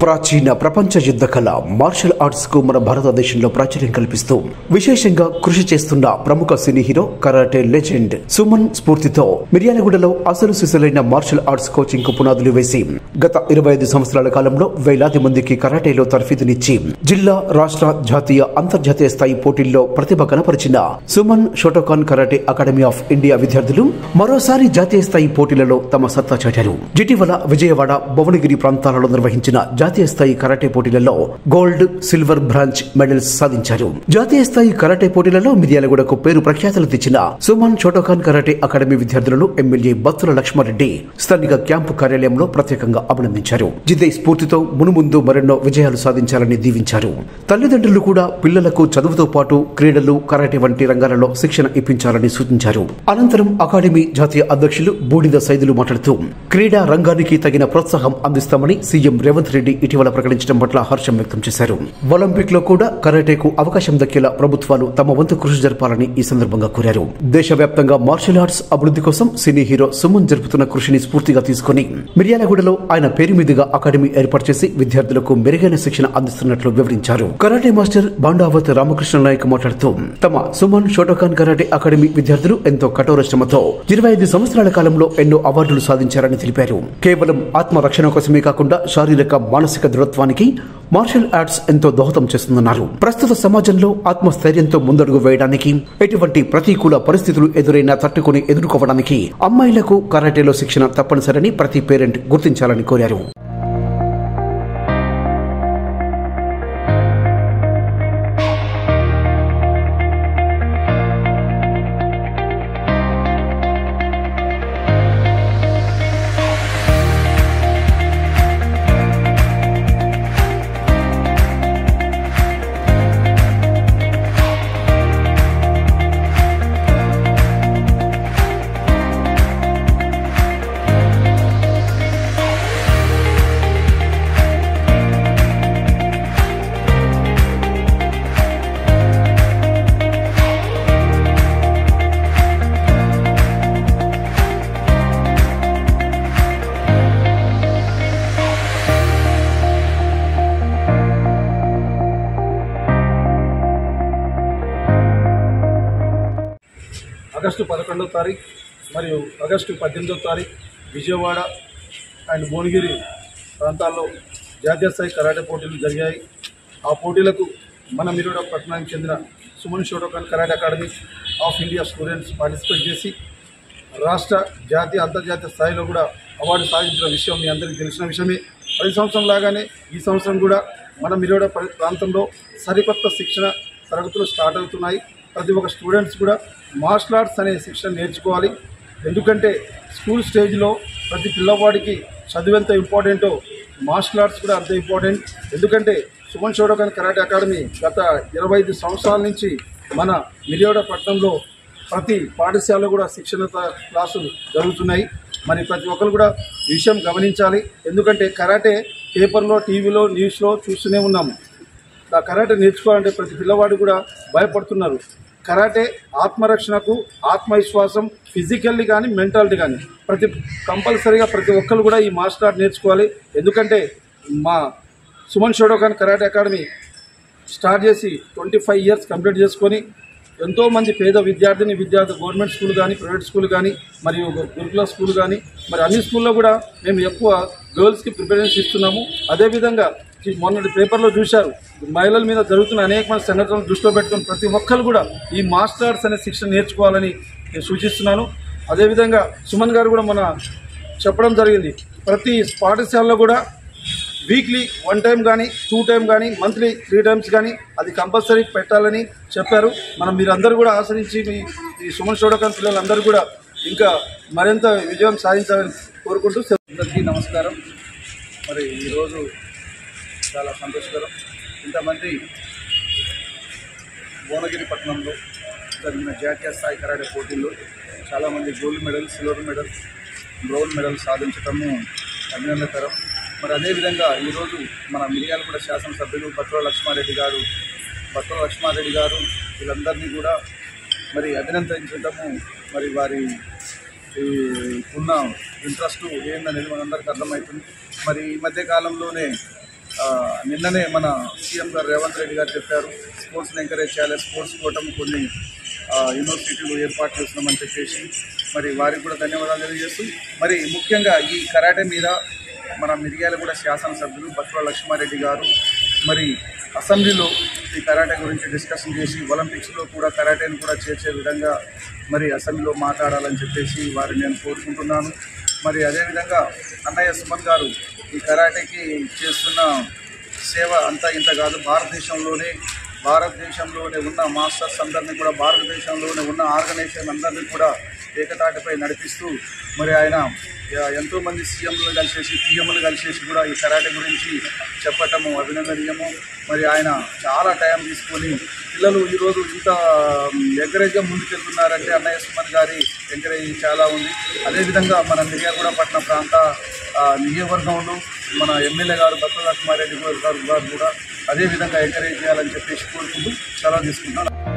ప్రాచీన ప్రపంచ యుద్ధ కళ మార్షల్ ఆర్ట్స్ కు మన భారతదేశంలో ప్రాచుర్యం కల్పిస్తూ విశేషంగా కృషి చేస్తున్న ప్రముఖ cine hero karate legend Suman స్ఫూర్తితో మిర్యాలగూడలో అసలు సిసలైన మార్షల్ ఆర్ట్స్ కోచింగ్ కు పునాదులు వేసి గత 25 సంవత్సరాల కాలంలో వేలాది మందికి కరాటేలో తర్ఫీదునిచ్చి జిల్లా రాష్ట్ర జాతీయ అంతర్జాతీయ స్థాయి పోటీల్లో ప్రతిభ కనపరిచిన Suman Shotokan karate academy of India విద్యార్థులు మరోసారి జాతీయ స్థాయి పోటీలలో తమ సత్తా చాటారు. ఇటీవల విజయవాడ భువనగిరి ప్రాంతాలలో నిర్వహించిన జాతీయ స్థాయి కరాటే పోటీలలో గోల్డ్, సిల్వర్, బ్రాంజ్ మెడల్స్ సాధించారు. జాతీయ స్థాయి కరాటే పోటీలలో మిర్యాలగూడకు పేరు ప్రఖ్యాతలు తెచ్చిన సుమన్ షోటోకాన్ కరాటే అకాడమీ విద్యార్థులను ఎమ్మెల్యే బత్తుల లక్ష్మారెడ్డి స్థానిక క్యాంపు కార్యాలయంలో ప్రత్యేకంగా అభినందించారు. ఇదే స్ఫూర్తితో మునుముందు మరెన్నో విజయాలు సాధించాలని దీవించారు. తల్లిదండ్రులు కూడా పిల్లలకు చదువుతో పాటు క్రీడలు, కరాటే వంటి రంగాలలో శిక్షణ ఇప్పించాలని సూచించారు. అనంతరం అకాడమీ జాతీయ అధ్యక్షులు బూడిద సైదులు మాట్లాడుతూ క్రీడా రంగానికి తగిన ప్రోత్సాహం అందిస్తామని సీఎం రేవంత్ రెడ్డి ఇటీవల ప్రకటించడం పట్ల హర్షం వ్యక్తం చేశారు. ఒలింపిక్ లో కూడా కరాటేకు అవకాశం దక్కేలా ప్రభుత్వాలు తమ వంతు కృషి జరపాలని ఈ సందర్భంగా కోరారు. దేశవ్యాప్తంగా మార్షల్ ఆర్ట్స్ అభివృద్ధి కోసం సినీ హీరో సుమన్ జరుపుతున్న కృషిని స్ఫూర్తిగా తీసుకుని మిర్యాలగూడలో ఆయన పేరు మీదుగా అకాడమీ ఏర్పాటు చేసి విద్యార్థులకు మెరుగైన శిక్షణ అందిస్తున్నట్లు వివరించారు. కరాటే మాస్టర్ బాండావత్ రామకృష్ణ నాయక్ మాట్లాడుతూ తమ సుమన్ షోటోకాన్ కరాటే అకాడమీ విద్యార్థులు ఎంతో కఠోర శ్రమతో 25 సంవత్సరాల కాలంలో ఎన్నో అవార్డులు సాధించారని తెలిపారు. కేవలం ఆత్మరక్షణ కోసమే కాకుండా శారీరక, మానసిక దృఢత్వానికి మార్షల్ ఆర్ట్స్ ఎంతో దోహదం చేస్తుందన్నారు. ప్రస్తుత సమాజంలో ఆత్మస్థైర్యంతో ముందడుగు వేయడానికి, ఎటువంటి ప్రతికూల పరిస్థితులు ఎదురైనా తట్టుకుని ఎదుర్కోవడానికి అమ్మాయిలకు కరాటేలో శిక్షణ తప్పనిసరని ప్రతి పేరెంట్ గుర్తించాలని కోరారు. ఆగస్టు 11వ తారీఖు మరియు ఆగస్టు 18వ తారీఖు విజయవాడ అండ్ భువనగిరి ప్రాంతాల్లో జాతీయ స్థాయి కరాటే పోటీలు జరిగాయి. ఆ పోటీలకు మన మిర్యాలగూడ పట్టణానికి చెందిన Suman Shotokan karate academy of India students participate చేసి రాష్ట్ర, జాతీయ, అంతర్జాతీయ స్థాయిలో కూడా అవార్డు సాధించిన విషయం మీ అందరికీ తెలిసిన విషయమే. ప్రతి సంవత్సరం లాగానే ఈ సంవత్సరం కూడా మన మిర్యాలగూడ ప్రాంతంలో సరికొత్త శిక్షణ తరగతులు స్టార్ట్ అవుతున్నాయి. ప్రతి ఒక్క స్టూడెంట్స్ కూడా మార్షల్ ఆర్ట్స్ అనే శిక్షణ నేర్చుకోవాలి. ఎందుకంటే స్కూల్ స్టేజ్లో ప్రతి పిల్లవాడికి చదువు ఎంత ఇంపార్టెంటో మార్షల్ ఆర్ట్స్ కూడా అంత ఇంపార్టెంట్. ఎందుకంటే సుమన్ షోటోకాన్ కరాటే అకాడమీ గత 25 సంవత్సరాల నుంచి మన మిర్యాలగూడ పట్టణంలో ప్రతి పాఠశాలలో కూడా శిక్షణ క్లాసులు జరుగుతున్నాయి. మరి ప్రతి ఒక్కరు కూడా ఈ విషయం గమనించాలి. ఎందుకంటే కరాటే పేపర్లో, టీవీలో, న్యూస్లో చూస్తూనే ఉన్నాము. ఆ కరాటే నేర్చుకోవాలంటే ప్రతి పిల్లవాడు కూడా భయపడుతున్నారు. కరాటే ఆత్మరక్షణకు, ఆత్మవిశ్వాసం, ఫిజికల్లీ కానీ మెంటాలిటీ కానీ కంపల్సరీగా ప్రతి ఒక్కరు కూడా ఈ మార్షల్ ఆర్ట్ నేర్చుకోవాలి. ఎందుకంటే మా Suman Shotokan karate academy start చేసి 25 ఇయర్స్ కంప్లీట్ చేసుకొని ఎంతోమంది పేద విద్యార్థులు గవర్నమెంట్ స్కూల్ కానీ, ప్రైవేట్ స్కూల్ కానీ, మరియు గురుకుల స్కూల్ కానీ, మరి అన్ని స్కూల్లో కూడా మేము ఎక్కువ గర్ల్స్కి ప్రిఫరెన్స్ ఇస్తున్నాము. అదేవిధంగా మొన్నటి పేపర్లో చూశారు, మహిళల మీద జరుగుతున్న అనేకమైన సంఘటనలు దృష్టిలో పెట్టుకుని ప్రతి ఒక్కరు కూడా ఈ మార్షల్ ఆర్ట్స్ అనే శిక్షణ నేర్చుకోవాలని నేను సూచిస్తున్నాను. అదేవిధంగా సుమన్ గారు కూడా మన చెప్పడం జరిగింది, ప్రతి పాఠశాలలో కూడా వీక్లీ 1 టైం కానీ, 2 టైం కానీ, మంత్లీ 3 టైమ్స్ కానీ అది కంపల్సరీ పెట్టాలని చెప్పారు. మీరందరూ కూడా ఆశ్రయించి ఈ సుమన్ షోటోకాన్ పిల్లలందరూ కూడా ఇంకా మరింత విజయం సాధించాలని కోరుకుంటూ అందరికీ నమస్కారం. మరి ఈరోజు చాలా సంతోషకరం. ఇంతమంది భువనగిరి పట్టణంలో జరిగిన జాతీయ స్థాయి కరాటే పోటీల్లో చాలామంది gold medal, silver medal, brown medal సాధించడము అభినందనకరం. మరి అదేవిధంగా ఈరోజు మన మిర్యాలగూడ శాసనసభ్యులు బత్తుల లక్ష్మారెడ్డి గారు వీళ్ళందరినీ కూడా మరి అభినందించడము, మరి వారి ఉన్న ఇంట్రెస్ట్ ఏందనేది మనందరికీ అర్థమవుతుంది. మరి ఈ మధ్య కాలంలోనే నిన్ననే మన సీఎం గారు రేవంత్ రెడ్డి గారు చెప్పారు, స్పోర్ట్స్ని ఎంకరేజ్ చేయాలి, స్పోర్ట్స్ కోటం కొన్ని యూనివర్సిటీలు ఏర్పాటు చేస్తున్నామని చెప్పేసి మరి వారికి కూడా ధన్యవాదాలు తెలియజేస్తూ, మరి ముఖ్యంగా ఈ కరాటే మీద మన మిర్యాలగూడ శాసనసభ్యులు బత్తుల లక్ష్మారెడ్డి గారు మరి అసెంబ్లీలో ఈ కరాటే గురించి డిస్కషన్ చేసి ఒలింపిక్స్లో కూడా కరాటేని కూడా చేర్చే విధంగా మరి అసెంబ్లీలో మాట్లాడాలని చెప్పేసి వారిని నేను కోరుకుంటున్నాను. మరి అదేవిధంగా అన్నయ్య సుమన్ గారు ఈ కరాటేకి చేస్తున్న సేవ అంతా ఇంత కాదు, భారతదేశంలోనే ఉన్న మాస్టర్స్ అందరినీ కూడా, భారతదేశంలోనే ఉన్న ఆర్గనైజేషన్ అందరినీ కూడా ఏకతాటిపై నడిపిస్తూ మరి ఆయన ఎంతోమంది సీఎంలు కలిసేసి పిఎంలు కలిసేసి కూడా ఈ కరాటే గురించి చెప్పటము అభినందనీయము. మరి ఆయన చాలా టైం తీసుకొని పిల్లలు ఈరోజు ఇంత ఎంకరేజ్గా ముందుకెళ్తున్నారంటే అన్నయ్య సుమన్ గారి ఎంకరేజ్ చాలా ఉంది. అదేవిధంగా మన మిర్యాలగూడ పట్టణ ప్రాంత నియోజకవర్గంలో మన ఎమ్మెల్యే గారు బత్తుల లక్ష్మారెడ్డి గారు కూడా అదేవిధంగా ఎంకరేజ్ చేయాలని చెప్పేసి కోరుకుంటూ సెలవు తీసుకుంటున్నాను.